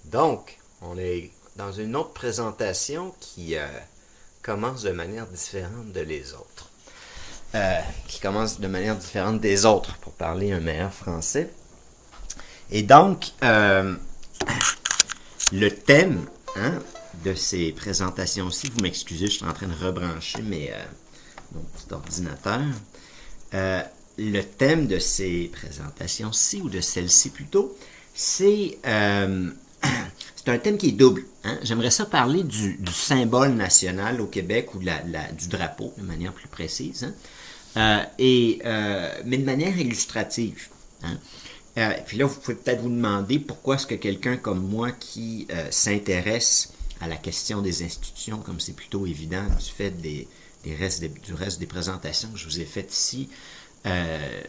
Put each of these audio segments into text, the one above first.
Donc, on est dans une autre présentation qui commence de manière différente de les autres. Qui commence de manière différente des autres, pour parler un meilleur français. Et donc, le thème de ces présentations-ci, vous m'excusez, je suis en train de rebrancher mon petit ordinateur. Le thème de ces présentations-ci, ou de celle-ci plutôt, c'est un thème qui est double. J'aimerais ça parler du symbole national au Québec, ou du drapeau, de manière plus précise, mais de manière illustrative. Puis là, vous pouvez peut-être vous demander pourquoi est-ce que quelqu'un comme moi qui s'intéresse à la question des institutions, comme c'est plutôt évident du fait du reste des présentations que je vous ai faites ici,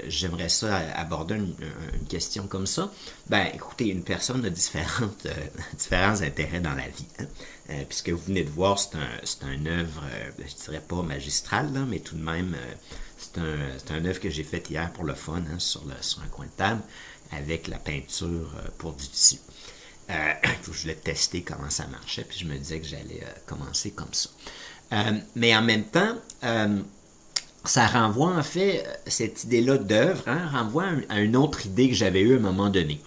j'aimerais ça aborder une question comme ça. Ben, écoutez, une personne a différents intérêts dans la vie. Puisque vous venez de voir, c'est un œuvre, je dirais pas magistrale, là, mais tout de même, c'est un œuvre que j'ai faite hier pour le fun, sur un coin de table, avec la peinture pour du tissu. Je voulais tester comment ça marchait, puis je me disais que j'allais commencer comme ça. Mais en même temps, ça renvoie en fait, cette idée-là d'œuvre, renvoie à une autre idée que j'avais eue à un moment donné.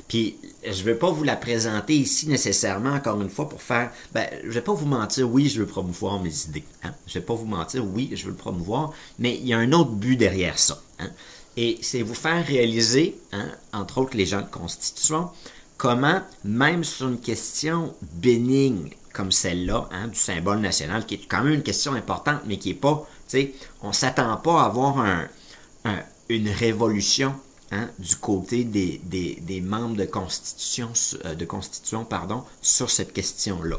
Puis, je ne vais pas vous la présenter ici nécessairement, encore une fois, pour faire... je ne vais pas vous mentir, oui, je veux promouvoir mes idées. Je ne vais pas vous mentir, oui, je veux le promouvoir, mais il y a un autre but derrière ça. Et c'est vous faire réaliser, entre autres les gens de Constitution, comment, même sur une question bénigne comme celle-là, du symbole national, qui est quand même une question importante, mais qui n'est pas... on ne s'attend pas à avoir une révolution du côté des membres de Constitution sur cette question-là.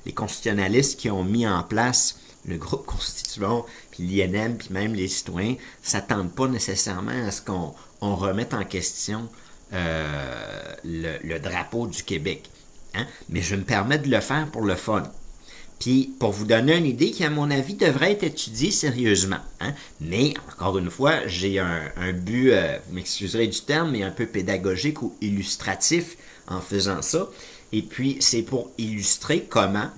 Les constitutionnalistes qui ont mis en place le groupe Constitution, puis l'INM, puis même les citoyens, ne s'attendent pas nécessairement à ce qu'on remette en question le drapeau du Québec. Mais je me permets de le faire pour le fun. Puis, pour vous donner une idée qui, à mon avis, devrait être étudiée sérieusement. Mais, encore une fois, j'ai un but, vous m'excuserez du terme, mais un peu pédagogique ou illustratif en faisant ça. Et puis, c'est pour illustrer comment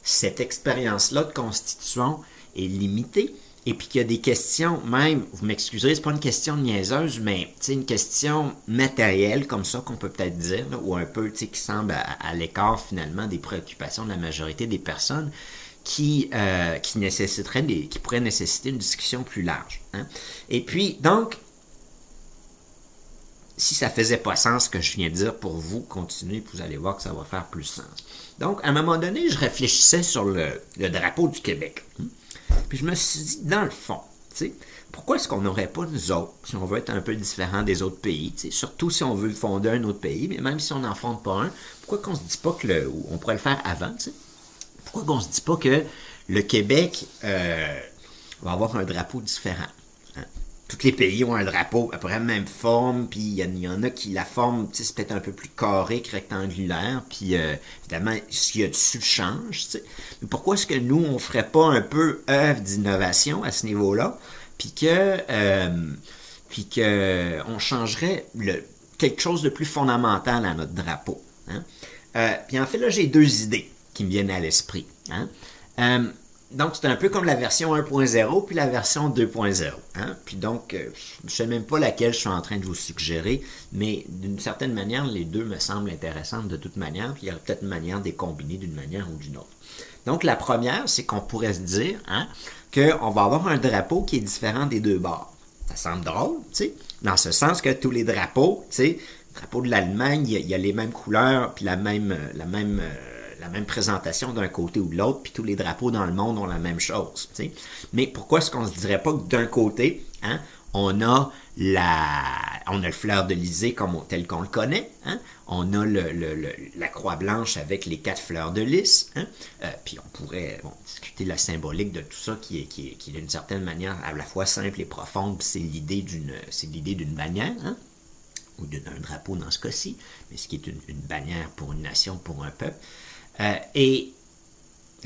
cette expérience-là de constitution est limitée. Et puis qu'il y a des questions, même, vous m'excuserez, c'est pas une question niaiseuse, mais une question matérielle, comme ça, qu'on peut peut-être dire, là, ou un peu, qui semble à l'écart, finalement, des préoccupations de la majorité des personnes, qui pourraient nécessiter une discussion plus large. Et puis, donc, si ça faisait pas sens ce que je viens de dire pour vous, continuez, puis vous allez voir que ça va faire plus sens. Donc, à un moment donné, je réfléchissais sur le drapeau du Québec. Puis je me suis dit, dans le fond, pourquoi est-ce qu'on n'aurait pas, nous autres, si on veut être un peu différent des autres pays, surtout si on veut fonder un autre pays, mais même si on n'en fonde pas un, pourquoi qu'on se dit pas on pourrait le faire avant, pourquoi qu'on se dit pas que le Québec va avoir un drapeau différent? Tous les pays ont un drapeau à peu près la même forme, puis il y en a qui la forme, c'est peut-être un peu plus carré que rectangulaire, puis évidemment, ce qu'il y a dessus change, Mais pourquoi est-ce que nous, on ferait pas un peu œuvre d'innovation à ce niveau-là, puis que on changerait quelque chose de plus fondamental à notre drapeau? Puis en fait, là, j'ai deux idées qui me viennent à l'esprit. Donc, c'est un peu comme la version 1.0 puis la version 2.0. Puis donc, je ne sais même pas laquelle je suis en train de vous suggérer, mais d'une certaine manière, les deux me semblent intéressantes de toute manière, puis il y a peut-être une manière de les combiner d'une manière ou d'une autre. Donc, la première, c'est qu'on pourrait se dire qu'on va avoir un drapeau qui est différent des deux bords. Ça semble drôle, dans ce sens que tous les drapeaux, le drapeau de l'Allemagne, il y a les mêmes couleurs, puis la même présentation d'un côté ou de l'autre, puis tous les drapeaux dans le monde ont la même chose. Mais pourquoi est-ce qu'on ne se dirait pas que d'un côté, on a le fleur de lysée tel qu'on le connaît, on a la croix blanche avec les 4 fleurs de lys, puis on pourrait discuter la symbolique de tout ça qui est d'une certaine manière à la fois simple et profonde, puis c'est l'idée d'une bannière, ou d'un drapeau dans ce cas-ci, mais ce qui est une bannière pour une nation, pour un peuple. Et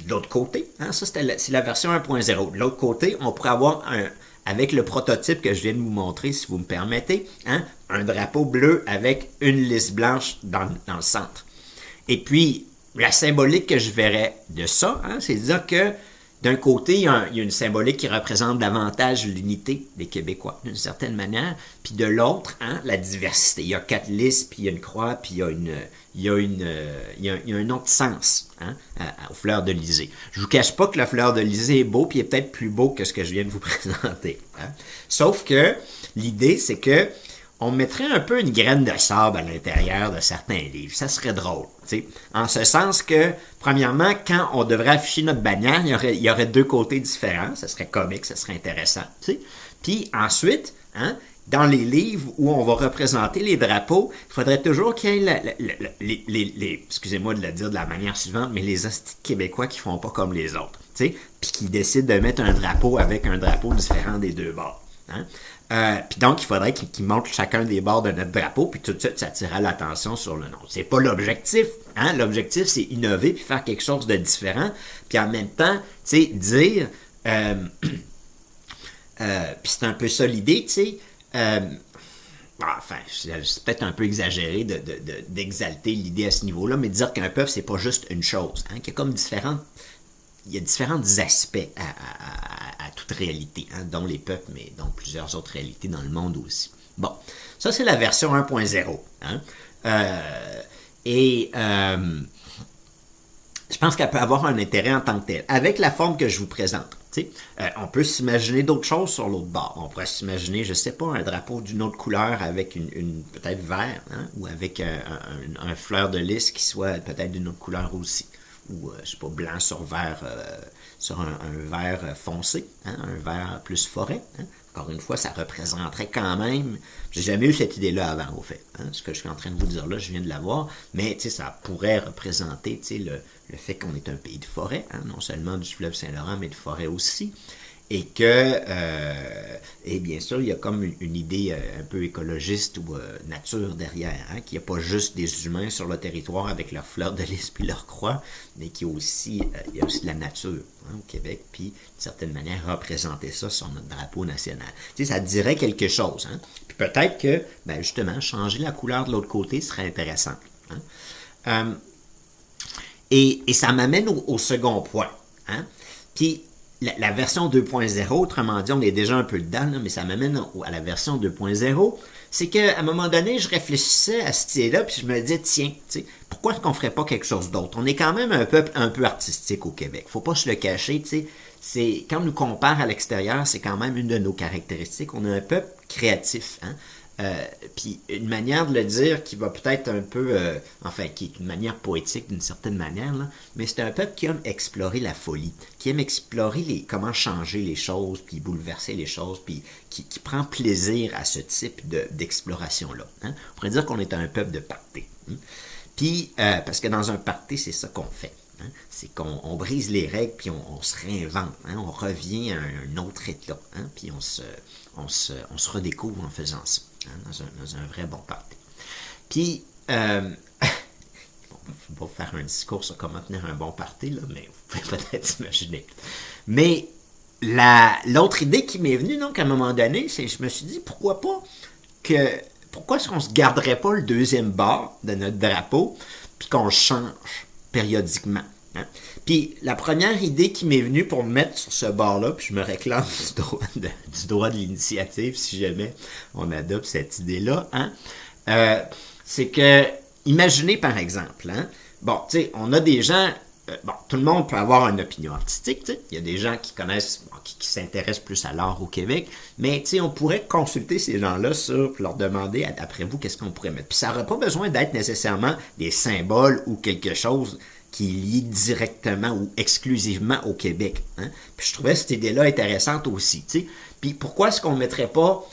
de l'autre côté, ça c'est la version 1.0. De l'autre côté, on pourrait avoir avec le prototype que je viens de vous montrer, si vous me permettez, un drapeau bleu avec une lisse blanche dans le centre. Et puis, la symbolique que je verrais de ça, hein, c'est de dire que d'un côté, il y a une symbolique qui représente davantage l'unité des Québécois, d'une certaine manière, puis de l'autre, hein, la diversité. Il y a 4 listes, puis il y a une croix, puis il y a un autre sens, hein, aux fleurs de lysée. Je vous cache pas que la fleur de lysée est beau, puis il est peut-être plus beau que ce que je viens de vous présenter. Hein. Sauf que l'idée, c'est que on mettrait un peu une graine de sable à l'intérieur de certains livres. Ça serait drôle. T'sais. En ce sens que, premièrement, quand on devrait afficher notre bannière, il y aurait 2 côtés différents. Ça serait comique, ça serait intéressant. T'sais. Puis ensuite, hein, dans les livres où on va représenter les drapeaux, il faudrait toujours qu'il y ait excusez-moi de le dire de la manière suivante, mais les hosties québécois qui font pas comme les autres. Puis qui décident de mettre un drapeau avec un drapeau différent des 2 bords. Hein? Puis donc, il faudrait qu'ils montrent chacun des bords de notre drapeau, puis tout de suite, ça attirera l'attention sur le nom. C'est pas l'objectif. Hein? L'objectif, c'est innover, puis faire quelque chose de différent, puis en même temps, tu sais, dire... puis c'est un peu ça l'idée, tu sais... enfin, c'est peut-être un peu exagéré d'exalter l'idée à ce niveau-là, mais dire qu'un peuple, c'est pas juste une chose. Hein? Qu'il y a comme il y a différents aspects à toute réalité, hein, dont les peuples, mais dont plusieurs autres réalités dans le monde aussi. Bon, ça c'est la version 1.0. Hein. Je pense qu'elle peut avoir un intérêt en tant que telle, avec la forme que je vous présente. On peut s'imaginer d'autres choses sur l'autre bord. On pourrait s'imaginer, je sais pas, un drapeau d'une autre couleur avec une peut-être vert, hein, ou avec un fleur de lys qui soit peut-être d'une autre couleur aussi. Ou, je sais pas, blanc sur vert, sur un vert foncé, hein, un vert plus forêt. Hein. Encore une fois, ça représenterait quand même... J'ai jamais eu cette idée-là avant, au fait. Hein. Ce que je suis en train de vous dire là, je viens de l'avoir. Mais, ça pourrait représenter, le fait qu'on est un pays de forêt, hein, non seulement du fleuve Saint-Laurent, mais de forêt aussi. Et que, et bien sûr, il y a comme une idée un peu écologiste ou nature derrière, hein, qu'il n'y a pas juste des humains sur le territoire avec leurs fleurs de lys puis leurs croix, mais qu'il y a aussi, de la nature, hein, au Québec, puis d'une certaine manière représenter ça sur notre drapeau national. Ça dirait quelque chose. Hein. Puis peut-être que, justement, changer la couleur de l'autre côté serait intéressant. Hein. Et ça m'amène au second point. Hein. Puis la version 2.0, autrement dit, on est déjà un peu dedans, là, mais ça m'amène à la version 2.0, c'est qu'à un moment donné, je réfléchissais à cette idée-là, puis je me disais, tiens, pourquoi est-ce qu'on ferait pas quelque chose d'autre? On est quand même un peuple un peu artistique au Québec. Faut pas se le cacher, c'est quand on nous compare à l'extérieur, c'est quand même une de nos caractéristiques. On est un peuple créatif, hein? Puis une manière de le dire qui va peut-être un peu, qui est une manière poétique d'une certaine manière, là, mais c'est un peuple qui aime explorer la folie, qui aime explorer comment changer les choses, puis bouleverser les choses, puis qui prend plaisir à ce type d'exploration-là. Hein? On pourrait dire qu'on est un peuple de party. Hein? Puis, parce que dans un party, c'est ça qu'on fait. Hein? C'est qu'on brise les règles, puis on se réinvente. Hein? On revient à un autre état, hein? Puis on se redécouvre en faisant ça. Hein, dans un vrai bon party. Puis, il ne faut pas faire un discours sur comment tenir un bon party, là, mais vous pouvez peut-être imaginer. Mais l'autre idée qui m'est venue, donc, à un moment donné, c'est je me suis dit, pourquoi est-ce qu'on ne se garderait pas le deuxième bord de notre drapeau, puis qu'on le change périodiquement? Hein? Puis la première idée qui m'est venue pour me mettre sur ce bord-là, puis je me réclame du droit de l'initiative si jamais on adopte cette idée-là, hein, c'est que, imaginez par exemple, hein, bon, tu sais, on a des gens, tout le monde peut avoir une opinion artistique, tu sais, il y a des gens qui connaissent, qui s'intéressent plus à l'art au Québec, mais tu sais, on pourrait consulter ces gens-là pour leur demander, d'après vous, qu'est-ce qu'on pourrait mettre. Puis ça n'aurait pas besoin d'être nécessairement des symboles ou quelque chose qui est lié directement ou exclusivement au Québec. Hein? Puis je trouvais cette idée-là intéressante aussi. T'sais. Puis pourquoi est-ce qu'on ne mettrait pas...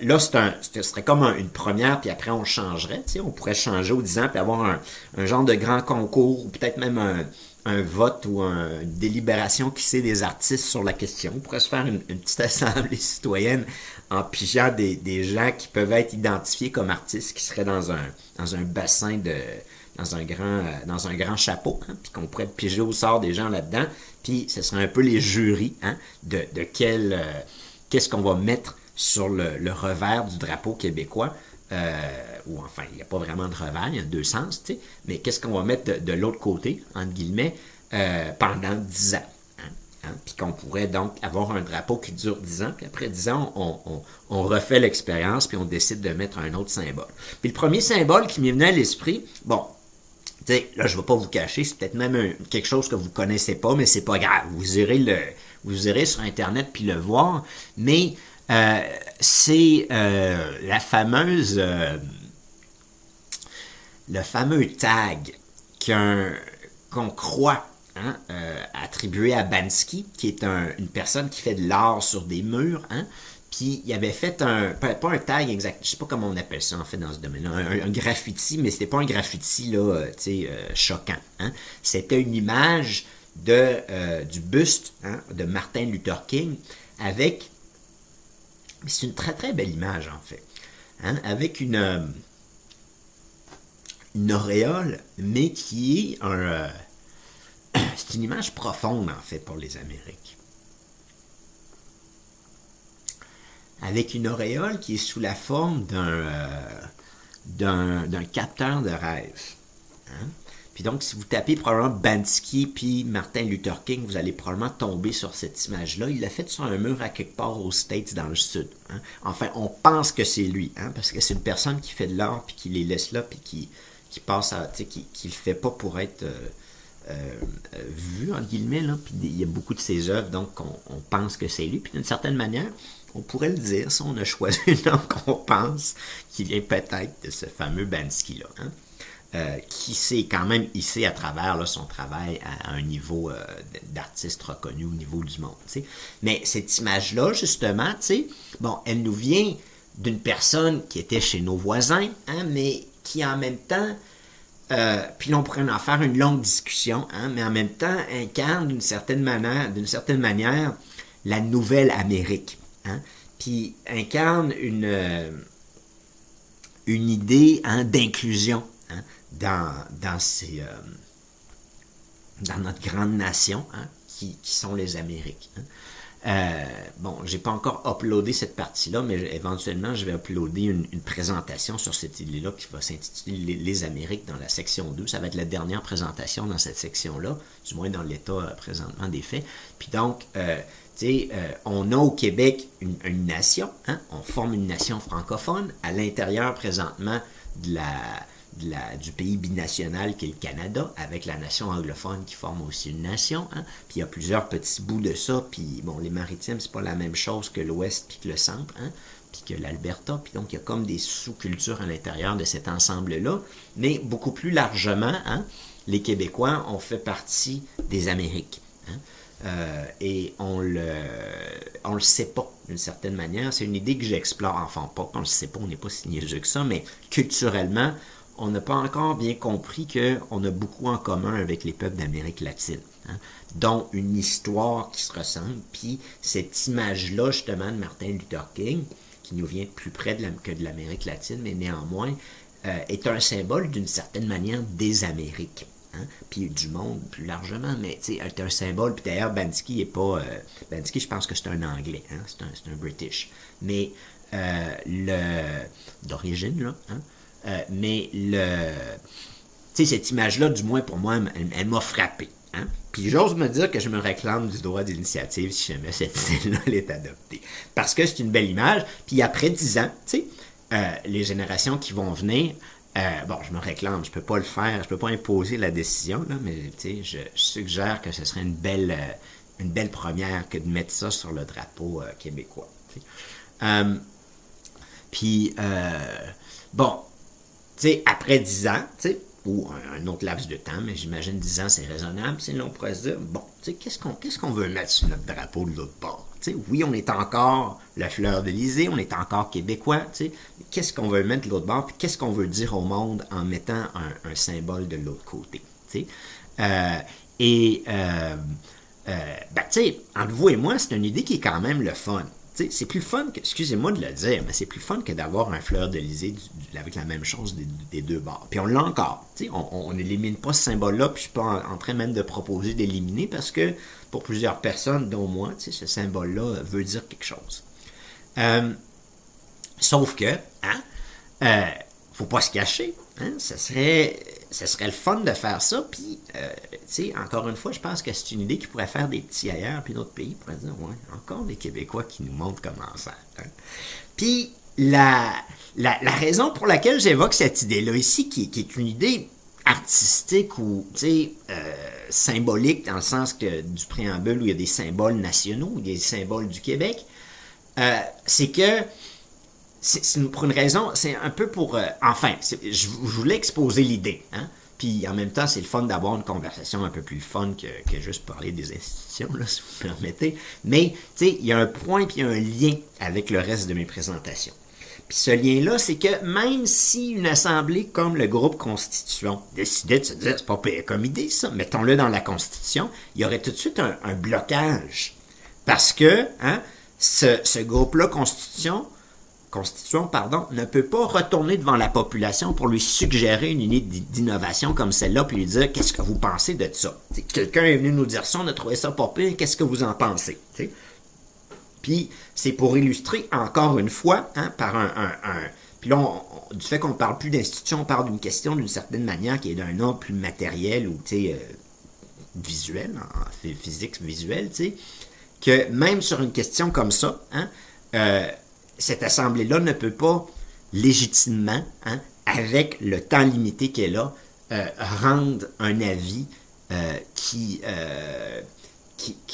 là, ce serait comme une première, puis après on changerait. T'sais. On pourrait changer aux 10 ans, puis avoir un genre de grand concours, ou peut-être même un vote ou une délibération qui sait des artistes sur la question. On pourrait se faire une petite assemblée citoyenne en pigeant des gens qui peuvent être identifiés comme artistes, qui seraient dans un bassin de... dans un grand chapeau, hein, puis qu'on pourrait piger au sort des gens là-dedans, puis ce serait un peu les jurys, hein, de qu'est-ce qu'on va mettre sur le revers du drapeau québécois, ou enfin, il n'y a pas vraiment de revers, il y a deux sens, tu sais, mais qu'est-ce qu'on va mettre de l'autre côté, entre guillemets, pendant 10 ans. Puis qu'on pourrait donc avoir un drapeau qui dure 10 ans, puis après 10 ans, on refait l'expérience, puis on décide de mettre un autre symbole. Puis le premier symbole qui m'est venu à l'esprit, bon, tu sais, là, je ne vais pas vous cacher, c'est peut-être même quelque chose que vous ne connaissez pas, mais c'est pas grave. Vous irez sur Internet puis le voir, mais c'est le fameux tag qu'on croit attribué à Banksy, qui est une personne qui fait de l'art sur des murs, puis il avait fait pas un tag exact, je sais pas comment on appelle ça en fait dans ce domaine-là, un graffiti, mais c'était pas un graffiti là, choquant. C'était une image du buste de Martin Luther King avec, c'est une très très belle image en fait, avec une auréole, mais qui est c'est une image profonde, en fait, pour les Amériques. Avec une auréole qui est sous la forme d'un capteur de rêve. Puis donc, si vous tapez probablement Banksy puis Martin Luther King, vous allez probablement tomber sur cette image-là. Il l'a faite sur un mur à quelque part aux States, dans le sud. Enfin, on pense que c'est lui, parce que c'est une personne qui fait de l'art, puis qui les laisse là, puis qui passe à... qui le fait pas pour être... vu, entre guillemets, là, puis il y a beaucoup de ses œuvres, donc on pense que c'est lui, puis d'une certaine manière, on pourrait le dire si on a choisi un nom qu'on pense qui vient peut-être de ce fameux Banksy-là, qui s'est quand même hissé à travers là, son travail à un niveau d'artiste reconnu au niveau du monde. T'sais. Mais cette image-là, justement, bon, elle nous vient d'une personne qui était chez nos voisins, mais qui en même temps puis là, on pourrait en faire une longue discussion, mais en même temps incarne d'une certaine manière la nouvelle Amérique. Puis incarne une idée d'inclusion dans notre grande nation qui sont les Amériques. Bon, j'ai pas encore uploadé cette partie-là, mais éventuellement, je vais uploader une présentation sur cette idée-là qui va s'intituler les Amériques dans la section 2. Ça va être la dernière présentation dans cette section-là, du moins dans l'état présentement des faits. Puis donc, on a au Québec une nation, on forme une nation francophone à l'intérieur présentement du pays binational qu'est le Canada, avec la nation anglophone qui forme aussi une nation. Puis il y a plusieurs petits bouts de ça. Puis bon, les maritimes, c'est pas la même chose que l'Ouest puis que le Centre, puis que l'Alberta. Puis donc il y a comme des sous-cultures à l'intérieur de cet ensemble-là. Mais beaucoup plus largement, les Québécois ont fait partie des Amériques. Et on le sait pas d'une certaine manière. C'est une idée que j'explore. Enfin, pas qu'on le sait pas, on n'est pas si niaiseux que ça, mais culturellement, on n'a pas encore bien compris qu'on a beaucoup en commun avec les peuples d'Amérique latine, dont une histoire qui se ressemble, puis cette image-là, justement, de Martin Luther King, qui nous vient plus près que de l'Amérique latine, mais néanmoins, est un symbole d'une certaine manière des Amériques, puis du monde plus largement, mais c'est un symbole, puis d'ailleurs, Banksy est pas... Banksy, je pense que c'est un Anglais, c'est un British, mais d'origine, là, mais cette image-là, du moins pour moi, elle m'a frappé. Puis j'ose me dire que je me réclame du droit d'initiative si jamais cette idée-là est adoptée. Parce que c'est une belle image. Puis après 10 ans, les générations qui vont venir, bon, je me réclame, je peux pas le faire, je peux pas imposer la décision, là, mais je suggère que ce serait une belle première que de mettre ça sur le drapeau québécois. Puis, bon, après 10 ans, ou un autre laps de temps, mais j'imagine 10 ans, c'est raisonnable, là, on pourrait se dire, bon, qu'est-ce qu'on veut mettre sur notre drapeau de l'autre bord? Oui, on est encore la fleur de l'Élysée, on est encore québécois, mais qu'est-ce qu'on veut mettre de l'autre bord, puis qu'est-ce qu'on veut dire au monde en mettant un symbole de l'autre côté? Entre vous et moi, c'est une idée qui est quand même le fun. C'est plus fun que, excusez-moi de le dire, mais c'est plus fun que d'avoir un fleur de l'Élysée avec la même chose des deux bords. Puis on l'a encore. On n'élimine pas ce symbole-là, puis je suis pas en train même de proposer d'éliminer parce que pour plusieurs personnes, dont moi, ce symbole-là veut dire quelque chose. Sauf que, faut pas se cacher. Hein? Ce serait le fun de faire ça. Puis, tu sais, encore une fois, je pense que c'est une idée qui pourrait faire des petits ailleurs, puis d'autres pays pourraient dire, ouais, encore des Québécois qui nous montrent comment faire. Hein? Puis, la raison pour laquelle j'évoque cette idée-là ici, qui est une idée artistique ou, tu sais, symbolique, dans le sens que du préambule où il y a des symboles nationaux, ou des symboles du Québec, c'est que pour une raison, c'est un peu pour... enfin, je voulais exposer l'idée, hein? Puis en même temps, c'est le fun d'avoir une conversation un peu plus fun que juste parler des institutions, là, si vous me permettez. Mais, tu sais, il y a un point puis il y a un lien avec le reste de mes présentations. Puis ce lien-là, c'est que même si une assemblée comme le groupe Constitution décidait de se dire, c'est pas pire comme idée ça, mettons-le dans la Constitution, il y aurait tout de suite un blocage. Parce que, hein, ce groupe-là, Constitution, ne peut pas retourner devant la population pour lui suggérer une idée d'innovation comme celle-là, puis lui dire, qu'est-ce que vous pensez de ça? T'sais, quelqu'un est venu nous dire ça, on a trouvé ça pas pire, qu'est-ce que vous en pensez? T'sais? Puis, c'est pour illustrer, encore une fois, hein, par puis là, du fait qu'on ne parle plus d'institution, on parle d'une question d'une certaine manière qui est d'un ordre plus matériel ou, visuel, en physique visuelle, que même sur une question comme ça, hein, cette assemblée-là ne peut pas légitimement, hein, avec le temps limité qu'elle a, rendre un avis qui est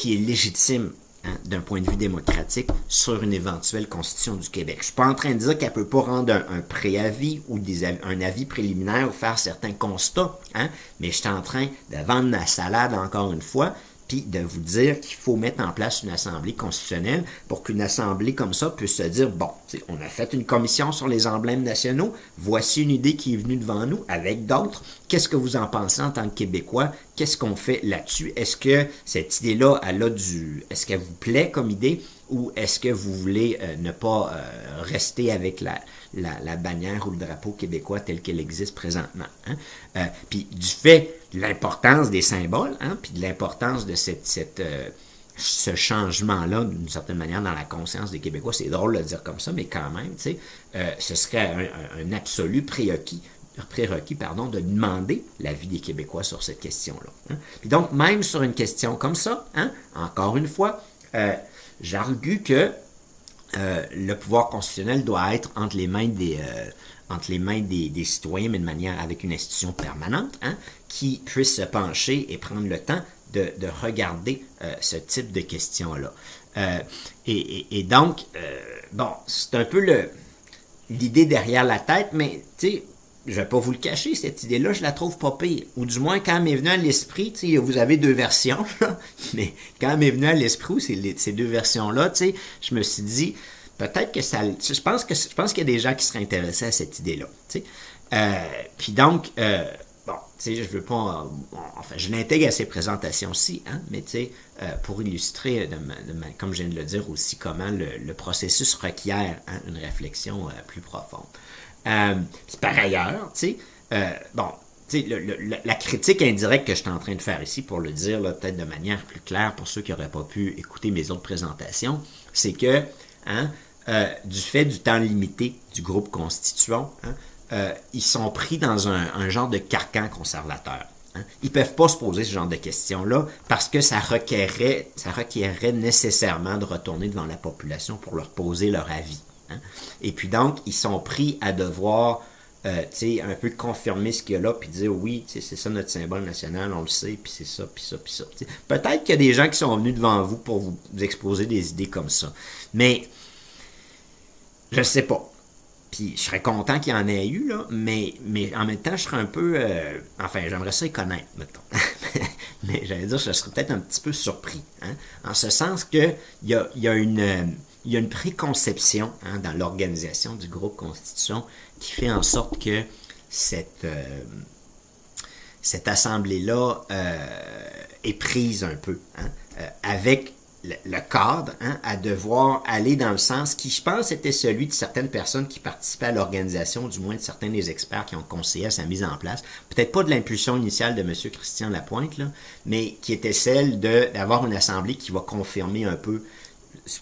légitime, hein, d'un point de vue démocratique sur une éventuelle constitution du Québec. Je ne suis pas en train de dire qu'elle ne peut pas rendre un préavis ou un avis préliminaire ou faire certains constats, hein, mais je suis en train de vendre la salade encore une fois, puis de vous dire qu'il faut mettre en place une assemblée constitutionnelle pour qu'une assemblée comme ça puisse se dire, bon, on a fait une commission sur les emblèmes nationaux, voici une idée qui est venue devant nous avec d'autres, qu'est-ce que vous en pensez en tant que Québécois, qu'est-ce qu'on fait là-dessus, est-ce que cette idée-là, est-ce qu'elle vous plaît comme idée, ou est-ce que vous voulez ne pas rester avec la bannière ou le drapeau québécois tel qu'il existe présentement. Hein? Puis du fait de l'importance des symboles, hein, puis de l'importance de ce changement-là, d'une certaine manière, dans la conscience des Québécois, c'est drôle de le dire comme ça, mais quand même, ce serait un absolu prérequis, de demander l'avis des Québécois sur cette question-là. Hein? Puis donc, même sur une question comme ça, hein, encore une fois, j'argue que le pouvoir constitutionnel doit être entre les mains des citoyens, mais de manière avec une institution permanente, hein, qui puisse se pencher et prendre le temps de regarder ce type de questions-là. Et donc, bon, c'est un peu l'idée derrière la tête, mais tu sais, je ne vais pas vous le cacher, cette idée-là, je la trouve pas pire. Ou du moins, quand elle m'est venue à l'esprit, vous avez deux versions, là, mais quand elle m'est venue à l'esprit, ces deux versions-là, je me suis dit, peut-être que ça... Je pense qu'il y a des gens qui seraient intéressés à cette idée-là. Puis donc, bon, je veux pas... enfin, je l'intègre à ces présentations-ci, hein, mais pour illustrer, comme je viens de le dire aussi, comment le processus requiert, hein, une réflexion plus profonde. Par ailleurs, bon, la critique indirecte que je suis en train de faire ici, pour le dire peut-être de manière plus claire pour ceux qui n'auraient pas pu écouter mes autres présentations, c'est que, hein, du fait du temps limité du groupe constituant, hein, ils sont pris dans un genre de carcan conservateur. Hein. Ils ne peuvent pas se poser ce genre de questions-là parce que ça requerrait nécessairement de retourner devant la population pour leur poser leur avis. Hein. Et puis donc, ils sont pris à devoir un peu confirmer ce qu'il y a là, puis dire oui, c'est ça notre symbole national, on le sait, puis c'est ça, puis ça, puis ça. T'sais. Peut-être qu'il y a des gens qui sont venus devant vous pour vous exposer des idées comme ça. Mais je ne sais pas. Puis je serais content qu'il y en ait eu, là, mais en même temps, je serais un peu... enfin, j'aimerais ça les connaître, mettons. Mais j'allais dire, je serais peut-être un petit peu surpris. Hein, en ce sens qu'il y a une préconception, hein, dans l'organisation du groupe Constitution qui fait en sorte que cette assemblée-là est prise un peu, hein, avec le cadre, hein, à devoir aller dans le sens qui, je pense, était celui de certaines personnes qui participaient à l'organisation, du moins de certains des experts qui ont conseillé à sa mise en place. Peut-être pas de l'impulsion initiale de M. Christian Lapointe, là, mais qui était celle d'avoir une assemblée qui va confirmer un peu,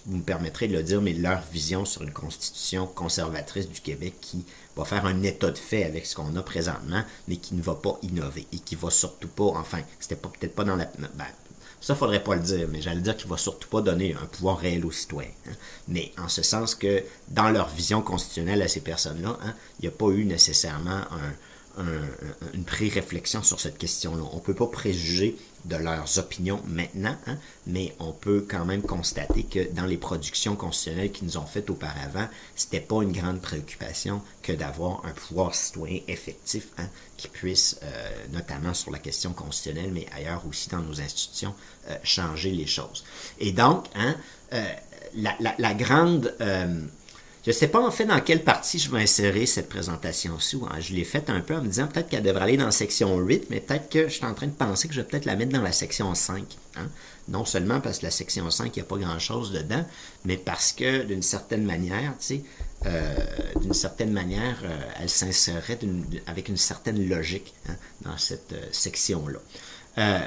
vous me permettrez de le dire, mais leur vision sur une constitution conservatrice du Québec qui va faire un état de fait avec ce qu'on a présentement, mais qui ne va pas innover et qui va surtout pas, enfin, c'était peut-être pas dans la... Ben, ça, faudrait pas le dire, mais j'allais dire qu'il va surtout pas donner un pouvoir réel aux citoyens. Hein. Mais en ce sens que, dans leur vision constitutionnelle à ces personnes-là, hein, il n'y a pas eu nécessairement une pré-réflexion sur cette question-là. On ne peut pas préjuger de leurs opinions maintenant, hein, mais on peut quand même constater que dans les productions constitutionnelles qu'ils nous ont faites auparavant, c'était pas une grande préoccupation que d'avoir un pouvoir citoyen effectif, hein, qui puisse, notamment sur la question constitutionnelle, mais ailleurs aussi dans nos institutions, changer les choses. Et donc, hein, la grande... je ne sais pas en fait dans quelle partie je vais insérer cette présentation-ci. Hein. Je l'ai faite un peu en me disant peut-être qu'elle devrait aller dans la section 8, mais peut-être que je suis en train de penser que je vais peut-être la mettre dans la section 5. Hein. Non seulement parce que la section 5, il n'y a pas grand-chose dedans, mais parce que d'une certaine manière, tu sais, elle s'insérerait avec une certaine logique, hein, dans cette section-là.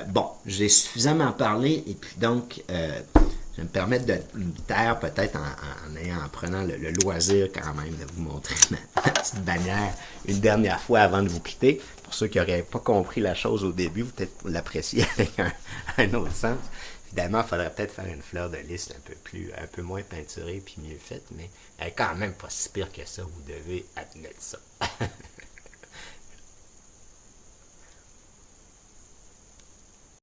Bon, j'ai suffisamment parlé et puis donc... je vais me permettre de me taire peut-être en prenant le loisir quand même de vous montrer ma petite bannière une dernière fois avant de vous quitter. Pour ceux qui n'auraient pas compris la chose au début, vous peut-être l'apprécier avec un autre sens. Évidemment, il faudrait peut-être faire une fleur de lys un peu moins peinturée puis mieux faite, mais elle est quand même pas si pire que ça, vous devez admettre ça.